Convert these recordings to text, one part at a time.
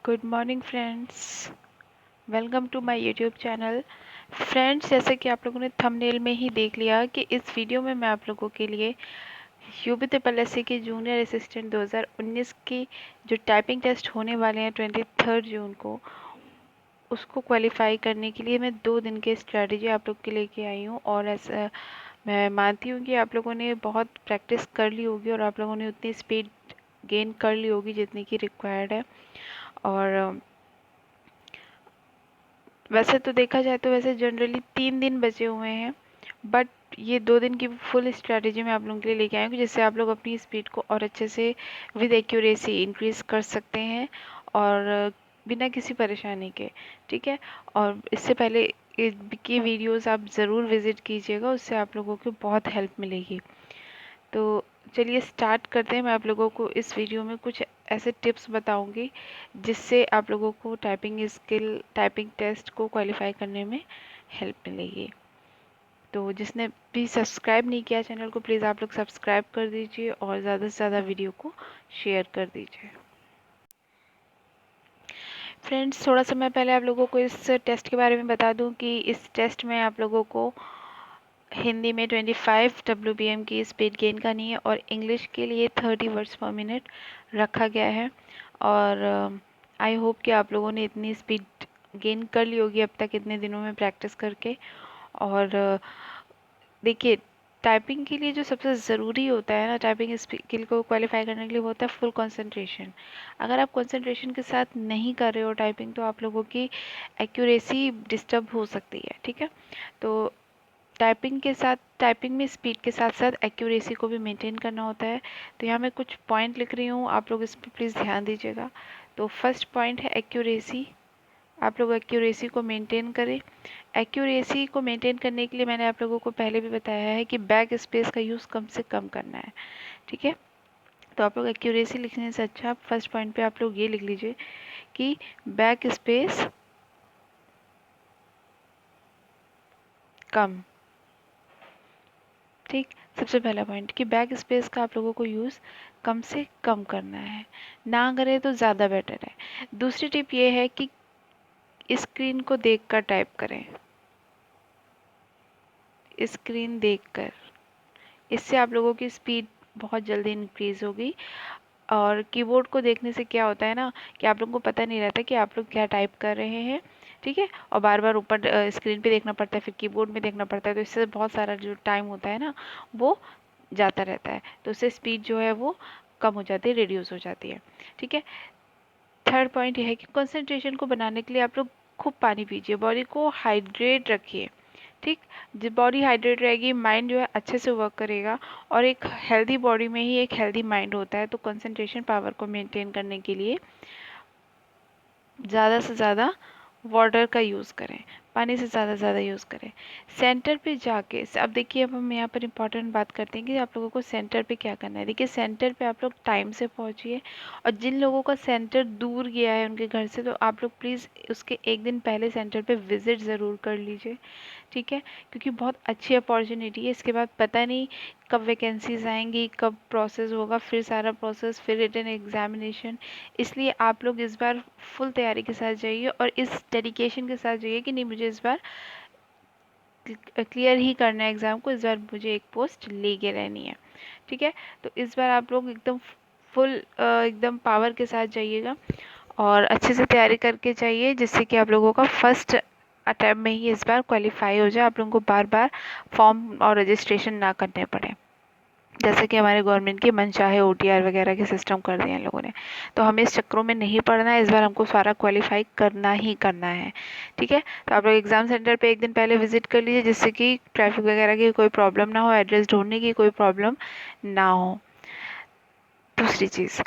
Good morning friends, welcome to my YouTube channel. Friends, जैसे कि आप लोगों ने थंबनेल में ही देख लिया कि इस वीडियो में मैं आप लोगों के लिए यूपी ट्रिपल एससी के जूनियर असिस्टेंट 2019 की जो टाइपिंग टेस्ट होने वाले हैं 23 जून को, उसको क्वालिफाई करने के लिए मैं 2 दिन की स्ट्रेटजी आप लोग के लेके आई हूँ। और ऐसा मैं मानती हूँ कि आप लोगों ने बहुत प्रैक्टिस कर ली होगी और आप लोगों ने उतनी स्पीड गेन कर ली होगी जितनी की रिक्वायर्ड है। और वैसे तो देखा जाए तो वैसे जनरली 3 दिन बचे हुए हैं, बट ये 2 दिन की फुल स्ट्रैटेजी मैं आप लोगों के लिए लेके आई हूँ जिससे आप लोग अपनी स्पीड को और अच्छे से विद एक्यूरेसी इंक्रीज कर सकते हैं और बिना किसी परेशानी के। ठीक है, और इससे पहले की वीडियोस आप ज़रूर विज़िट कीजिएगा, उससे आप लोगों को बहुत हेल्प मिलेगी। तो चलिए स्टार्ट करते हैं। मैं आप लोगों को इस वीडियो में कुछ ऐसे टिप्स बताऊंगी जिससे आप लोगों को टाइपिंग टेस्ट को क्वालिफाई करने में हेल्प मिलेगी। तो जिसने भी सब्सक्राइब नहीं किया चैनल को, प्लीज़ आप लोग सब्सक्राइब कर दीजिए और ज़्यादा से ज़्यादा वीडियो को शेयर कर दीजिए। फ्रेंड्स, थोड़ा सा मैं पहले आप लोगों को इस टेस्ट के बारे में बता दूं कि इस टेस्ट में आप लोगों को हिंदी में 25 WBM की स्पीड गेन करनी है और इंग्लिश के लिए 30 वर्ड्स पर मिनट रखा गया है। और आई होप कि आप लोगों ने इतनी स्पीड गेन कर ली होगी अब तक इतने दिनों में प्रैक्टिस करके। और देखिए, टाइपिंग के लिए जो सबसे ज़रूरी होता है ना, टाइपिंग स्किल को क्वालिफाई करने के लिए, वो होता है फुल कंसंट्रेशन। अगर आप कंसंट्रेशन के साथ नहीं कर रहे हो टाइपिंग, तो आप लोगों की एक्यूरेसी डिस्टर्ब हो सकती है। ठीक है, तो टाइपिंग में स्पीड के साथ साथ एक्यूरेसी को भी मेंटेन करना होता है। तो यहाँ मैं कुछ पॉइंट लिख रही हूँ, आप लोग इस पर प्लीज़ ध्यान दीजिएगा। तो फर्स्ट पॉइंट है एक्यूरेसी। आप लोग एक्यूरेसी को मेंटेन करें। एक्यूरेसी को मेंटेन करने के लिए मैंने आप लोगों को पहले भी बताया है कि बैक स्पेस का यूज़ कम से कम करना है। ठीक है, तो आप लोग एक्यूरेसी लिखने से अच्छा फर्स्ट पॉइंट पे आप लोग ये लिख लीजिए कि बैक स्पेस कम। ठीक, सबसे पहला पॉइंट कि बैक स्पेस का आप लोगों को यूज़ कम से कम करना है, ना करें तो ज़्यादा बेटर है। दूसरी टिप ये है कि स्क्रीन को देखकर टाइप करें, स्क्रीन देखकर। इससे आप लोगों की स्पीड बहुत जल्दी इंक्रीज होगी। और कीबोर्ड को देखने से क्या होता है ना, कि आप लोगों को पता नहीं रहता कि आप लोग क्या टाइप कर रहे हैं। ठीक है, और बार बार ऊपर स्क्रीन पे देखना पड़ता है, फिर कीबोर्ड में देखना पड़ता है, तो इससे बहुत सारा जो टाइम होता है ना, वो जाता रहता है। तो उससे स्पीड जो है वो कम हो जाती है, रिड्यूस हो जाती है। ठीक है, थर्ड पॉइंट ये है कि कंसंट्रेशन को बनाने के लिए आप लोग खूब पानी पीजिए, बॉडी को हाइड्रेट रखिए। ठीक, जब बॉडी हाइड्रेट रहेगी, माइंड जो है अच्छे से वर्क करेगा। और एक हेल्दी बॉडी में ही एक हेल्दी माइंड होता है। तो कंसंट्रेशन पावर को मेंटेन करने के लिए ज़्यादा से ज़्यादा वाटर का यूज़ करें, पानी से ज़्यादा यूज़ करें। सेंटर पे जाके अब देखिए, अब हम यहाँ पर इंपॉर्टेंट बात करते हैं कि आप लोगों को सेंटर पे क्या करना है। देखिए, सेंटर पे आप लोग टाइम से पहुँचिए। और जिन लोगों का सेंटर दूर गया है उनके घर से, तो आप लोग प्लीज़ उसके एक दिन पहले सेंटर पे विज़िट ज़रूर कर लीजिए। ठीक है, क्योंकि बहुत अच्छी अपॉर्चुनिटी है। इसके बाद पता नहीं कब वैकेंसीज आएंगी, कब प्रोसेस होगा, फिर सारा प्रोसेस, फिर रिटन एग्जामिनेशन। इसलिए आप लोग इस बार फुल तैयारी के साथ जाइए और इस डेडिकेशन के साथ जाइए कि नहीं, मुझे इस बार क्लियर ही करना है एग्ज़ाम को, इस बार मुझे एक पोस्ट लेके रहनी है। ठीक है, तो इस बार आप लोग एकदम फुल एकदम पावर के साथ जाइएगा और अच्छे से तैयारी करके जाइए, जिससे कि आप लोगों का फर्स्ट अटैम्प्ट में ही इस बार क्वालिफाई हो जाए, आप लोगों को बार बार फॉर्म और रजिस्ट्रेशन ना करने पड़े, जैसे कि हमारे गवर्नमेंट की मनचाहे OTR वगैरह के सिस्टम कर दिए हैं लोगों ने। तो हमें इस चक्रों में नहीं पड़ना है, इस बार हमको सारा क्वालिफाई करना ही करना है। ठीक है, तो आप लोग एग्ज़ाम सेंटर पे एक दिन पहले विजिट कर लीजिए, जिससे कि ट्रैफिक वगैरह की कोई प्रॉब्लम ना हो, एड्रेस ढूंढने की कोई प्रॉब्लम ना हो। दूसरी चीज़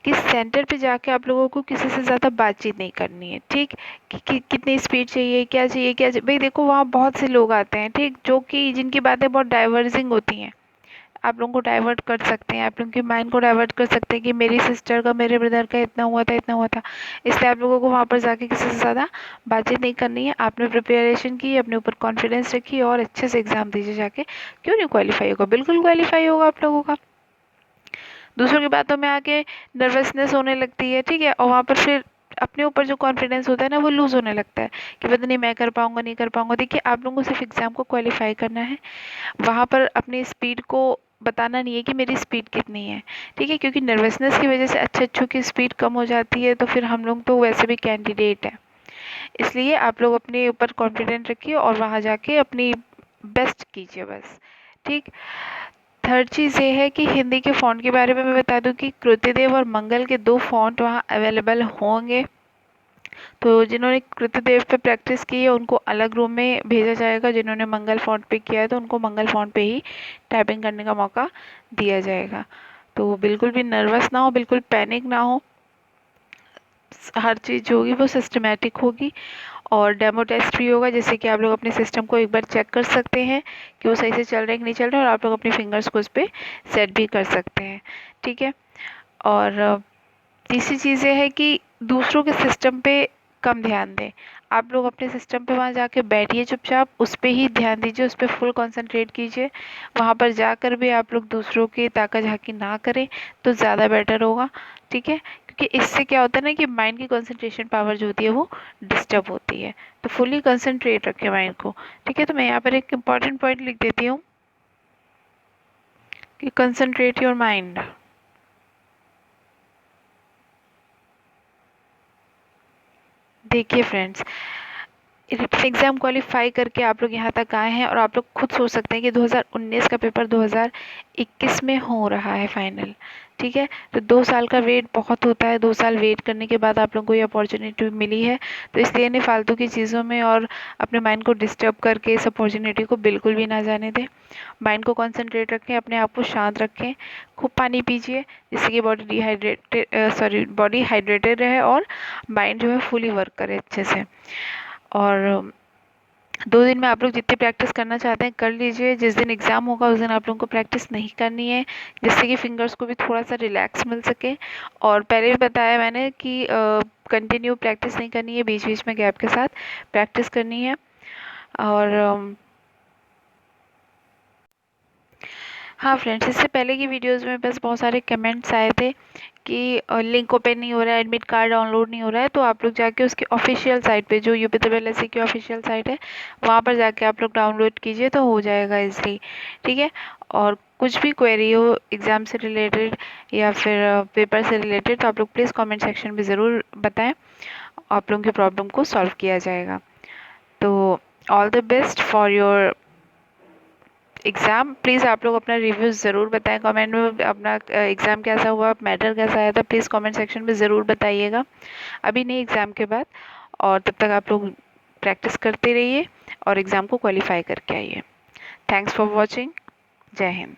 कि सेंटर पे जाके आप लोगों को किसी से ज़्यादा बातचीत नहीं करनी है। ठीक, कितनी स्पीड चाहिए, क्या चाहिए, क्या चाहिए। भाई देखो, वहाँ बहुत से लोग आते हैं, ठीक, जो कि जिनकी बातें बहुत डाइवर्जिंग होती हैं। आप लोगों को डाइवर्ट कर सकते हैं, आप लोगों के माइंड को डाइवर्ट कर सकते हैं कि मेरी सिस्टर का, मेरे ब्रदर का इतना हुआ था, इतना हुआ था। इसलिए आप लोगों को वहाँ पर जाके किसी से ज़्यादा बातचीत नहीं करनी है। आपने प्रिपरेशन की, अपने ऊपर कॉन्फिडेंस रखी और अच्छे से एग्ज़ाम दीजिए जाके। क्यों नहीं क्वालिफाई होगा, बिल्कुल क्वालिफाई होगा आप लोगों का। दूसरों की बातों में आके नर्वसनेस होने लगती है। ठीक है, और वहाँ पर फिर अपने ऊपर जो कॉन्फिडेंस होता है ना वो लूज़ होने लगता है कि पता नहीं मैं कर पाऊंगा नहीं कर पाऊंगा। देखिए आप लोगों को सिर्फ एग्ज़ाम को क्वालिफाई करना है, वहाँ पर अपनी स्पीड को बताना नहीं है कि मेरी स्पीड कितनी है, ठीक है, क्योंकि नर्वसनेस की वजह से अच्छों की स्पीड कम हो जाती है, तो फिर हम लोग तो वैसे भी कैंडिडेट हैं। इसलिए आप लोग अपने ऊपर कॉन्फिडेंट रखिए और वहाँ जाके अपनी बेस्ट कीजिए बस, ठीक। थर्ड चीज़ ये है कि हिंदी के फ़ॉन्ट के बारे में मैं बता दूं कि कृतिदेव और मंगल के 2 फ़ॉन्ट वहाँ अवेलेबल होंगे। तो जिन्होंने कृतिदेव पे प्रैक्टिस की है उनको अलग रूम में भेजा जाएगा, जिन्होंने मंगल फ़ॉन्ट पे किया है तो उनको मंगल फ़ॉन्ट पे ही टाइपिंग करने का मौका दिया जाएगा। तो बिल्कुल भी नर्वस ना हो, बिल्कुल पैनिक ना हो, हर चीज़ जो होगी वो सिस्टमेटिक होगी। और डेमो टेस्ट भी होगा जिससे कि आप लोग अपने सिस्टम को एक बार चेक कर सकते हैं कि वो सही से चल रहा है कि नहीं चल रहा है, और आप लोग अपनी फिंगर्स को उस पर सेट भी कर सकते हैं, ठीक है। और तीसरी चीज़ ये है कि दूसरों के सिस्टम पे कम ध्यान दें। आप लोग अपने सिस्टम पे वहाँ जाके बैठिए चुपचाप, उस पे ही ध्यान दीजिए, उस पे फुल कंसंट्रेट कीजिए। वहाँ पर जाकर भी आप लोग दूसरों की ताका झाकी ना करें तो ज़्यादा बेटर होगा, ठीक है, क्योंकि इससे क्या होता है ना कि माइंड की कंसंट्रेशन पावर जो होती है वो डिस्टर्ब होती है। तो फुली कंसंट्रेट रखें माइंड को, ठीक है। तो मैं यहाँ पर एक इम्पॉर्टेंट पॉइंट लिख देती हूँ कि कंसंट्रेट योर माइंड। देखिए फ्रेंड्स, एग्ज़ाम क्वालिफाई करके आप लोग यहाँ तक आए हैं और आप लोग खुद सोच सकते हैं कि 2019 का पेपर 2021 में हो रहा है फाइनल, ठीक है। तो 2 साल का वेट बहुत होता है, 2 साल वेट करने के बाद आप लोगों को ये अपॉर्चुनिटी मिली है, तो इसलिए इन्हें फालतू की चीज़ों में और अपने माइंड को डिस्टर्ब करके इस अपॉर्चुनिटी को बिल्कुल भी ना जाने दें। माइंड को कॉन्सेंट्रेट रखें, अपने आप को शांत रखें, खूब पानी पीजिए जिससे कि बॉडी हाइड्रेटेड रहे और माइंड जो है फुली वर्क करे अच्छे से। और 2 दिन में आप लोग जितनी प्रैक्टिस करना चाहते हैं कर लीजिए। जिस दिन एग्ज़ाम होगा उस दिन आप लोगों को प्रैक्टिस नहीं करनी है, जिससे कि फिंगर्स को भी थोड़ा सा रिलैक्स मिल सके। और पहले भी बताया मैंने कि कंटिन्यू प्रैक्टिस नहीं करनी है, बीच बीच में गैप के साथ प्रैक्टिस करनी है। और हाँ फ्रेंड्स, इससे पहले की वीडियोस में बस बहुत सारे कमेंट्स आए थे कि लिंक ओपन नहीं हो रहा है, एडमिट कार्ड डाउनलोड नहीं हो रहा है, तो आप लोग जाके उसकी ऑफिशियल साइट पे, जो UP-SSC की ऑफिशियल साइट है, वहाँ पर जाके आप लोग डाउनलोड कीजिए तो हो जाएगा इजली, ठीक है। और कुछ भी क्वेरी हो एग्ज़ाम से रिलेटेड या फिर पेपर से रिलेटेड तो आप लोग प्लीज़ कॉमेंट सेक्शन में ज़रूर बताएँ, आप लोगों की प्रॉब्लम को सॉल्व किया जाएगा। तो all the best for your exam. Please आप लोग अपना रिव्यू ज़रूर बताएं कमेंट में, अपना एग्ज़ाम कैसा हुआ, मैटर कैसा आया था, प्लीज़ कमेंट सेक्शन में ज़रूर बताइएगा, अभी नहीं एग्ज़ाम के बाद। और तब तक आप लोग प्रैक्टिस करते रहिए और एग्ज़ाम को क्वालिफाई करके आइए। Thanks for watching. जय हिंद।